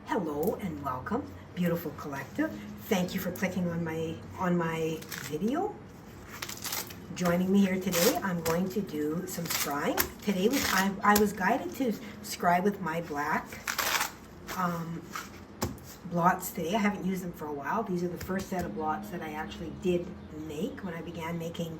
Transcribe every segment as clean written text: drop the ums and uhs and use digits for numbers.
Hello and welcome, beautiful collective. Thank you for clicking on my video. Joining me here today, I'm going to do some scrying. Today I was guided to scry with my black blots today. I haven't used them for a while. These are the first set of blots that I actually did make when I began making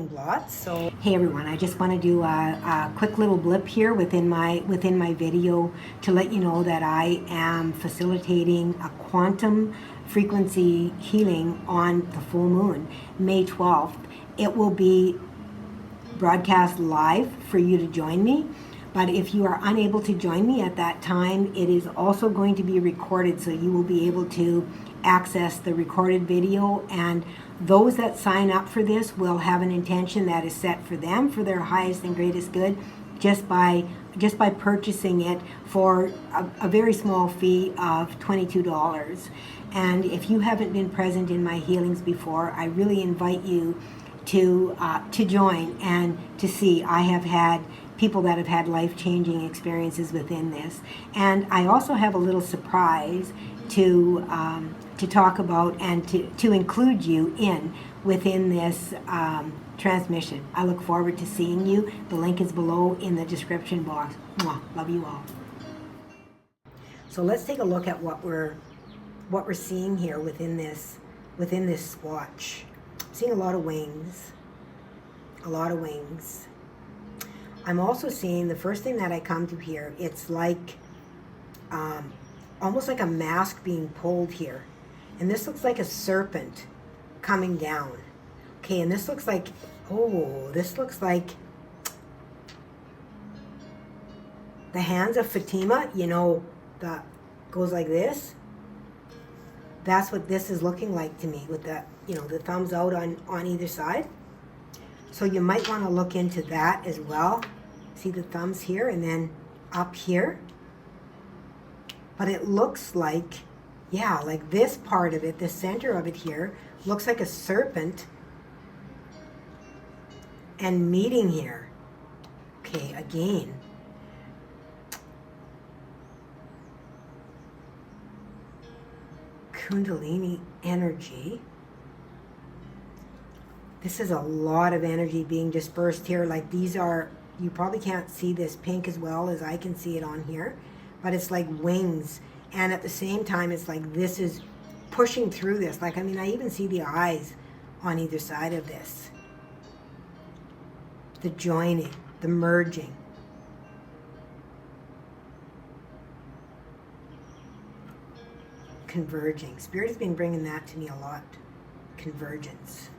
blots. So hey everyone, I just want to do a quick little blip here within my video to let you know that I am facilitating a quantum frequency healing on the full moon, May 12th. It will be broadcast live for you to join me. But if you are unable to join me at that time, it is also going to be recorded, so you will be able to access the recorded video, and those that sign up for this will have an intention that is set for them, for their highest and greatest good, just by purchasing it for a very small fee of $22. And if you haven't been present in my healings before, I really invite you to join and to see. I have had people that have had life-changing experiences within this, and I also have a little surprise to talk about and to include you within this transmission. I look forward to seeing you. The link is below in the description box. Mwah. Love you all. So let's take a look at what we're seeing here within this swatch. I'm seeing a lot of wings. A lot of wings. I'm also seeing, the first thing that I come to here, it's like almost like a mask being pulled here. And this looks like a serpent coming down. Okay, and this looks like, this looks like the hands of Fatima, you know, that goes like this. That's what this is looking like to me, with the, you know, the thumbs out on either side. So you might want to look into that as well. See the thumbs here and then up here. But it looks like, yeah, like this part of it, the center of it here, looks like a serpent and meeting here. Okay, again. Kundalini energy. This is a lot of energy being dispersed here. Like these are, you probably can't see this pink as well as I can see it on here, but it's like wings. And at the same time, it's like this is pushing through this. Like, I mean, I even see the eyes on either side of this. The joining, the merging. Converging. Spirit has been bringing that to me a lot. Convergence.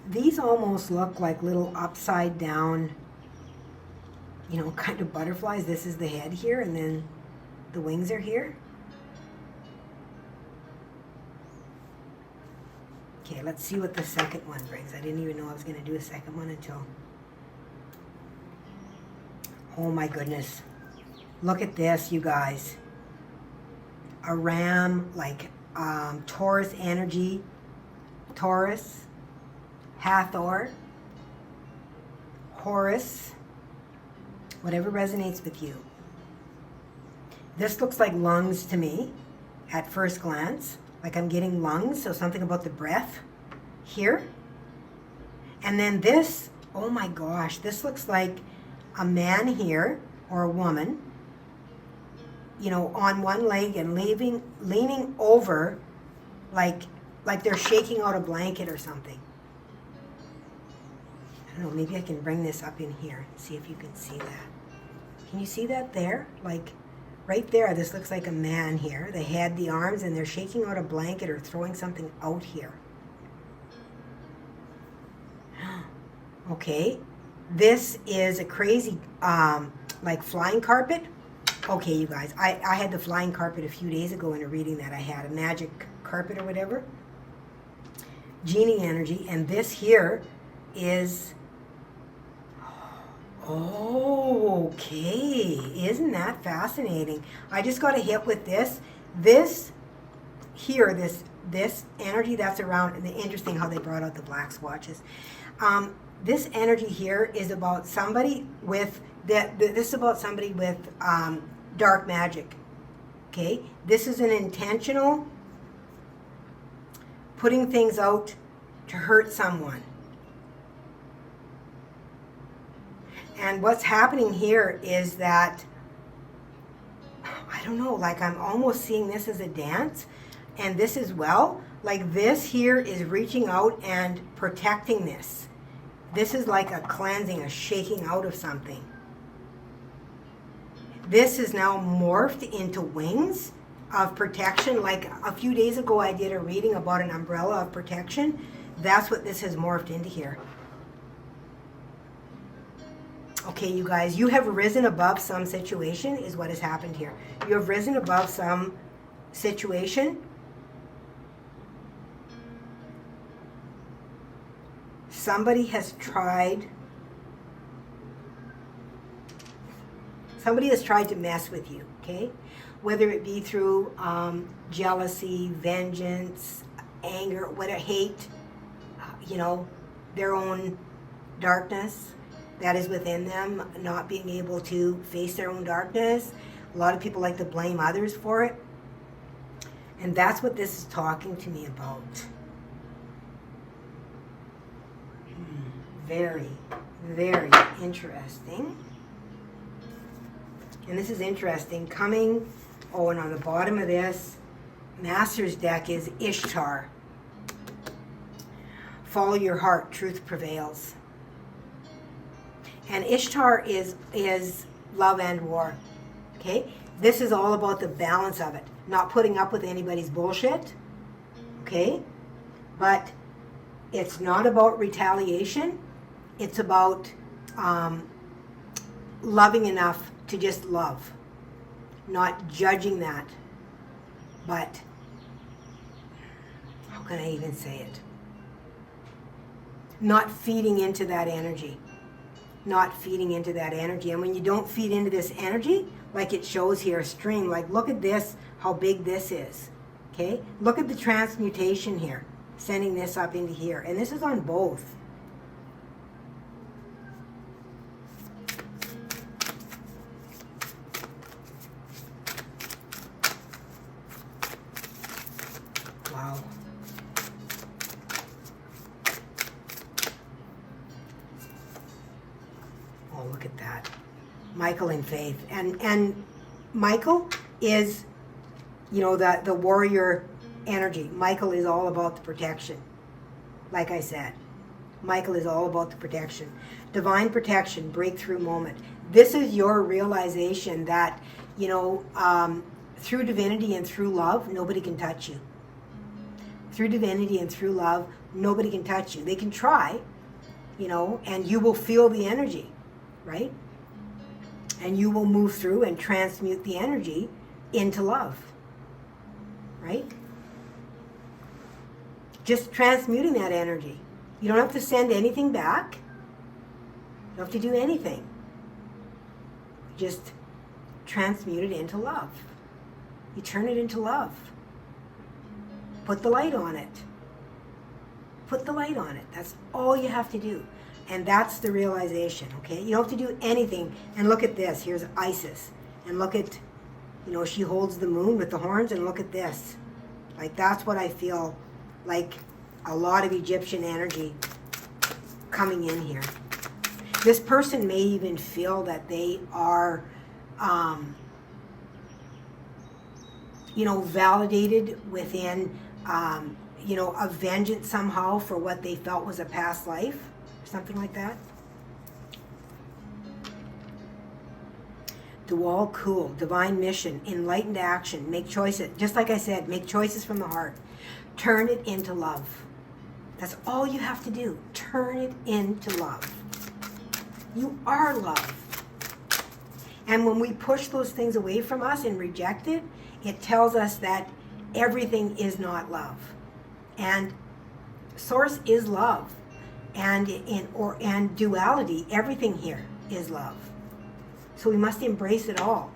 These almost look like little upside down, you know, kind of butterflies. This is the head here, and then the wings are here. Okay, let's see what the second one brings. I didn't even know I was going to do a second one until... Oh my goodness. Look at this, you guys. A ram, like Taurus energy. Taurus. Hathor, Horus, whatever resonates with you. This looks like lungs to me at first glance, like I'm getting lungs, so something about the breath here. And then this, oh my gosh, this looks like a man here, or a woman, you know, on one leg and leaning over, like they're shaking out a blanket or something. I don't know, maybe I can bring this up in here and see if you can see that. Can you see that there? Like right there, this looks like a man here. They had the arms and they're shaking out a blanket or throwing something out here. Okay, this is a crazy, like flying carpet. Okay, you guys, I had the flying carpet a few days ago in a reading that I had, a magic carpet or whatever. Genie energy, and this here is... Okay, isn't that fascinating? I just got a hit with this. This here, this energy that's around, and interesting how they brought out the black swatches. This energy here is about somebody with this is about somebody with dark magic. Okay, this is an intentional putting things out to hurt someone. And what's happening here is that, I don't know, like I'm almost seeing this as a dance, and this as well. Like this here is reaching out and protecting this. This is like a cleansing, a shaking out of something. This is now morphed into wings of protection. Like a few days ago I did a reading about an umbrella of protection. That's what this has morphed into here. Okay, you guys, you have risen above some situation is what has happened here. You have risen above some situation. Somebody has tried to mess with you, okay? Whether it be through jealousy, vengeance, anger, whatever, hate, their own darkness that is within them, not being able to face their own darkness. A lot of people like to blame others for it. And that's what this is talking to me about. Very, very interesting. And this is interesting. And on the bottom of this Master's deck is Ishtar. Follow your heart, truth prevails. And Ishtar is love and war. Okay? This is all about the balance of it. Not putting up with anybody's bullshit. Okay? But it's not about retaliation. It's about loving enough to just love. Not judging that. But how can I even say it? Not feeding into that energy. Not feeding into that energy. And when you don't feed into this energy, like it shows here, a stream, like look at this, how big this is. Okay? Look at the transmutation here. Sending this up into here. And this is on both. Wow. Oh, look at that. Michael in faith. And Michael is, the warrior energy. Michael is all about the protection. Like I said, Michael is all about the protection. Divine protection, breakthrough moment. This is your realization that, through divinity and through love, nobody can touch you. Through divinity and through love, nobody can touch you. They can try, and you will feel the energy, right? And you will move through and transmute the energy into love, right? Just transmuting that energy. You don't have to send anything back. You don't have to do anything. Just transmute it into love. You turn it into love. Put the light on it. Put the light on it. That's all you have to do. And that's the realization, okay? You don't have to do anything. And look at this. Here's Isis. And look at, she holds the moon with the horns, and look at this. Like, that's what I feel like, a lot of Egyptian energy coming in here. This person may even feel that they are, validated within, a vengeance somehow for what they felt was a past life. Something like that. Dual cool, divine mission, enlightened action, make choices. Just like I said, make choices from the heart. Turn it into love. That's all you have to do. Turn it into love. You are love. And when we push those things away from us and reject it, it tells us that everything is not love. And source is love. And duality, everything here is love. So we must embrace it all.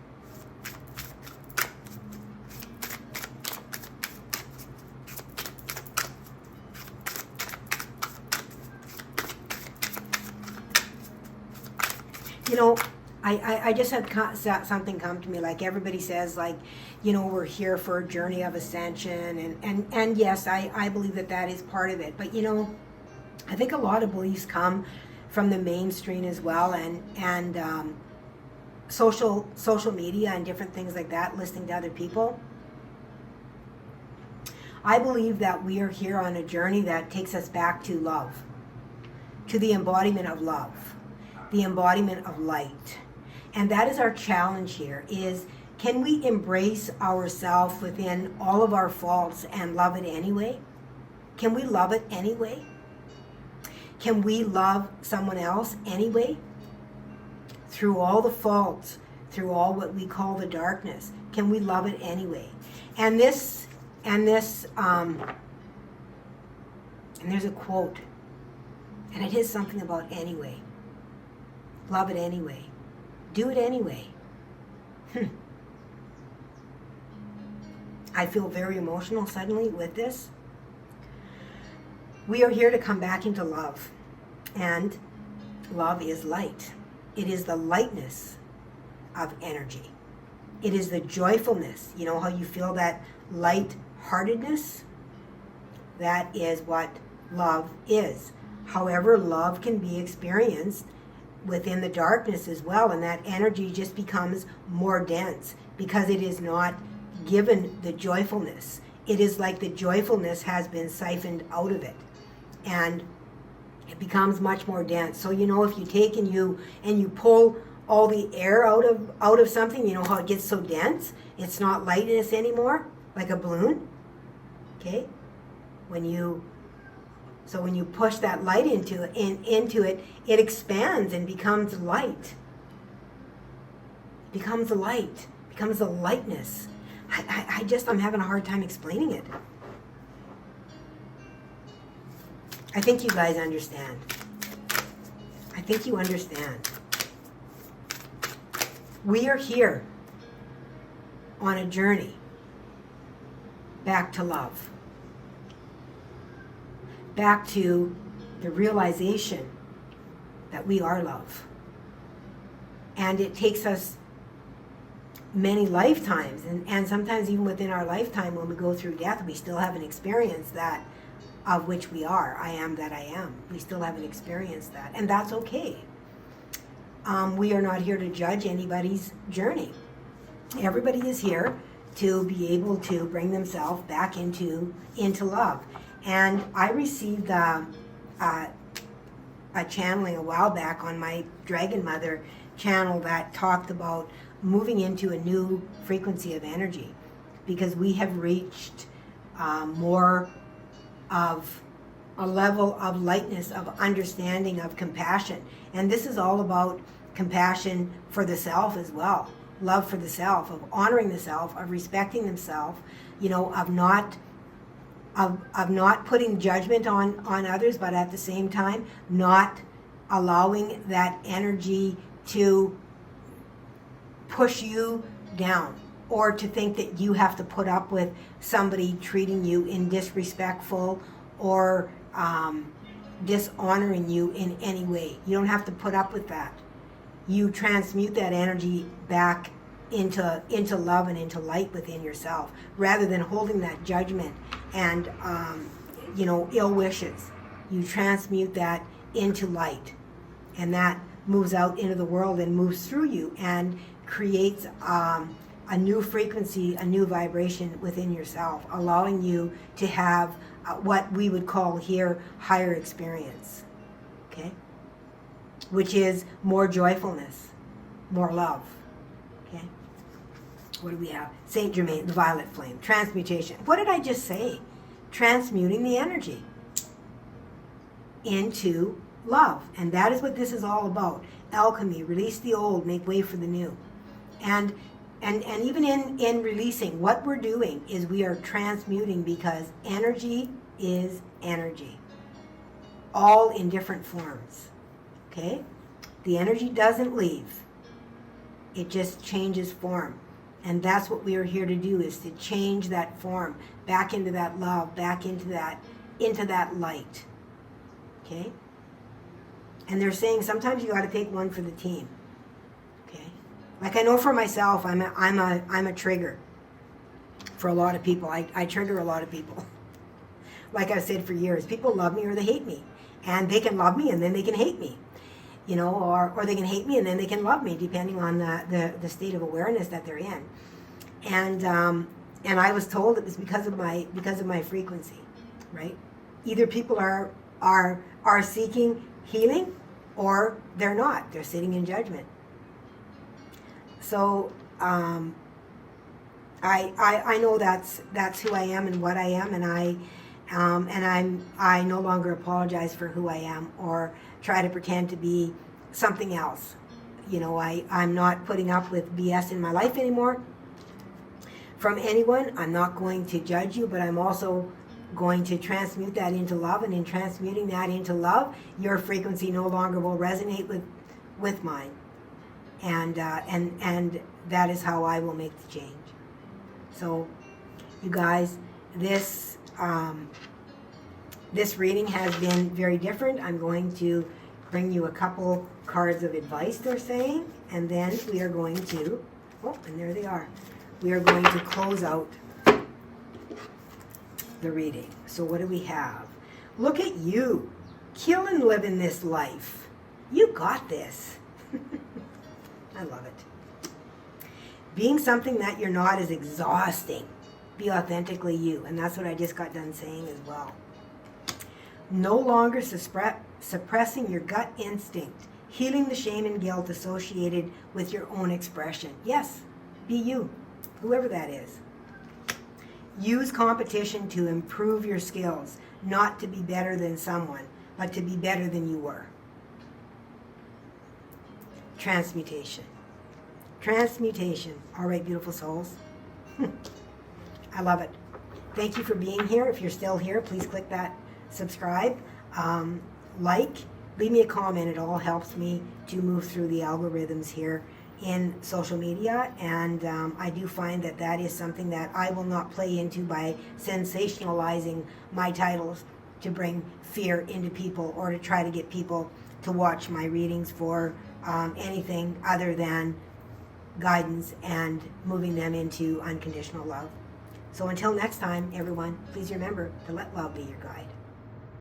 You know, I just had something come to me, like everybody says, like, you know, we're here for a journey of ascension, and yes, I believe that that is part of it. But, you know, I think a lot of beliefs come from the mainstream as well, and social media and different things like that, listening to other people. I believe that we are here on a journey that takes us back to love, to the embodiment of love, the embodiment of light. And that is our challenge here, is can we embrace ourselves within all of our faults and love it anyway? Can we love it anyway? Can we love someone else anyway? Through all the faults, through all what we call the darkness, can we love it anyway? And there's a quote, and it is something about anyway. Love it anyway. Do it anyway. I feel very emotional suddenly with this. We are here to come back into love, and love is light. It is the lightness of energy. It is the joyfulness. You know how you feel that light-heartedness? That is what love is. However, love can be experienced within the darkness as well, and that energy just becomes more dense because it is not given the joyfulness. It is like the joyfulness has been siphoned out of it, and it becomes much more dense. So, you know, if you take and you pull all the air out of something, you know how it gets so dense? It's not lightness anymore, like a balloon. Okay? When you push that light into it, it expands and becomes light. Becomes a light. Becomes a lightness. I'm having a hard time explaining it. I think you guys understand. I think you understand. We are here on a journey back to love. Back to the realization that we are love. And it takes us many lifetimes, and sometimes even within our lifetime when we go through death, we still haven't experienced that of which we are. I am that I am. We still haven't experienced that, and that's okay. We are not here to judge anybody's journey. Everybody is here to be able to bring themselves back into love. And I received a channeling a while back on my Dragon Mother channel that talked about moving into a new frequency of energy, because we have reached more of a level of lightness, of understanding, of compassion. And this is all about compassion for the self as well. Love for the self, of honoring the self, of respecting themselves, you know, of not putting judgment on others, but at the same time not allowing that energy to push you down, or to think that you have to put up with somebody treating you in disrespectful or dishonoring you in any way. You don't have to put up with that. You transmute that energy back into love and into light within yourself, rather than holding that judgment and ill wishes. You transmute that into light, and that moves out into the world and moves through you and creates a new frequency, a new vibration within yourself, allowing you to have what we would call here higher experience, okay? Which is more joyfulness, more love, okay? What do we have? Saint Germain, the violet flame, transmutation. What did I just say? Transmuting the energy into love. And that is what this is all about. Alchemy, release the old, make way for the new. And even in releasing, what we're doing is we are transmuting, because energy is energy, all in different forms, okay? The energy doesn't leave. It just changes form. And that's what we are here to do, is to change that form back into that love, back into that light, okay? And they're saying sometimes you got to take one for the team. Like I know for myself, I'm a trigger for a lot of people. I trigger a lot of people. Like I've said for years, people love me or they hate me. And they can love me and then they can hate me. You know, or they can hate me and then they can love me, depending on the state of awareness that they're in. And I was told it was because of my frequency, right? Either people are seeking healing, or they're not. They're sitting in judgment. So I know that's who I am and what I am, and I no longer apologize for who I am or try to pretend to be something else. You know, I'm not putting up with BS in my life anymore from anyone. I'm not going to judge you, but I'm also going to transmute that into love, and in transmuting that into love, your frequency no longer will resonate with mine. And that is how I will make the change. So, you guys, this reading has been very different. I'm going to bring you a couple cards of advice, they're saying, and then we are going to, oh, and there they are. We are going to close out the reading. So what do we have? Look at you. Kill and live in this life. You got this. I love it. Being something that you're not is exhausting. Be authentically you. And that's what I just got done saying as well. No longer suppressing your gut instinct. Healing the shame and guilt associated with your own expression. Yes, be you, whoever that is. Use competition to improve your skills, not to be better than someone, but to be better than you were. Transmutation. Transmutation. All right, beautiful souls. I love it. Thank you for being here. If you're still here, please click that subscribe, like, leave me a comment. It all helps me to move through the algorithms here in social media, and I do find that is something that I will not play into by sensationalizing my titles to bring fear into people or to try to get people to watch my readings for anything other than guidance and moving them into unconditional love. So until next time, everyone, please remember to let love be your guide.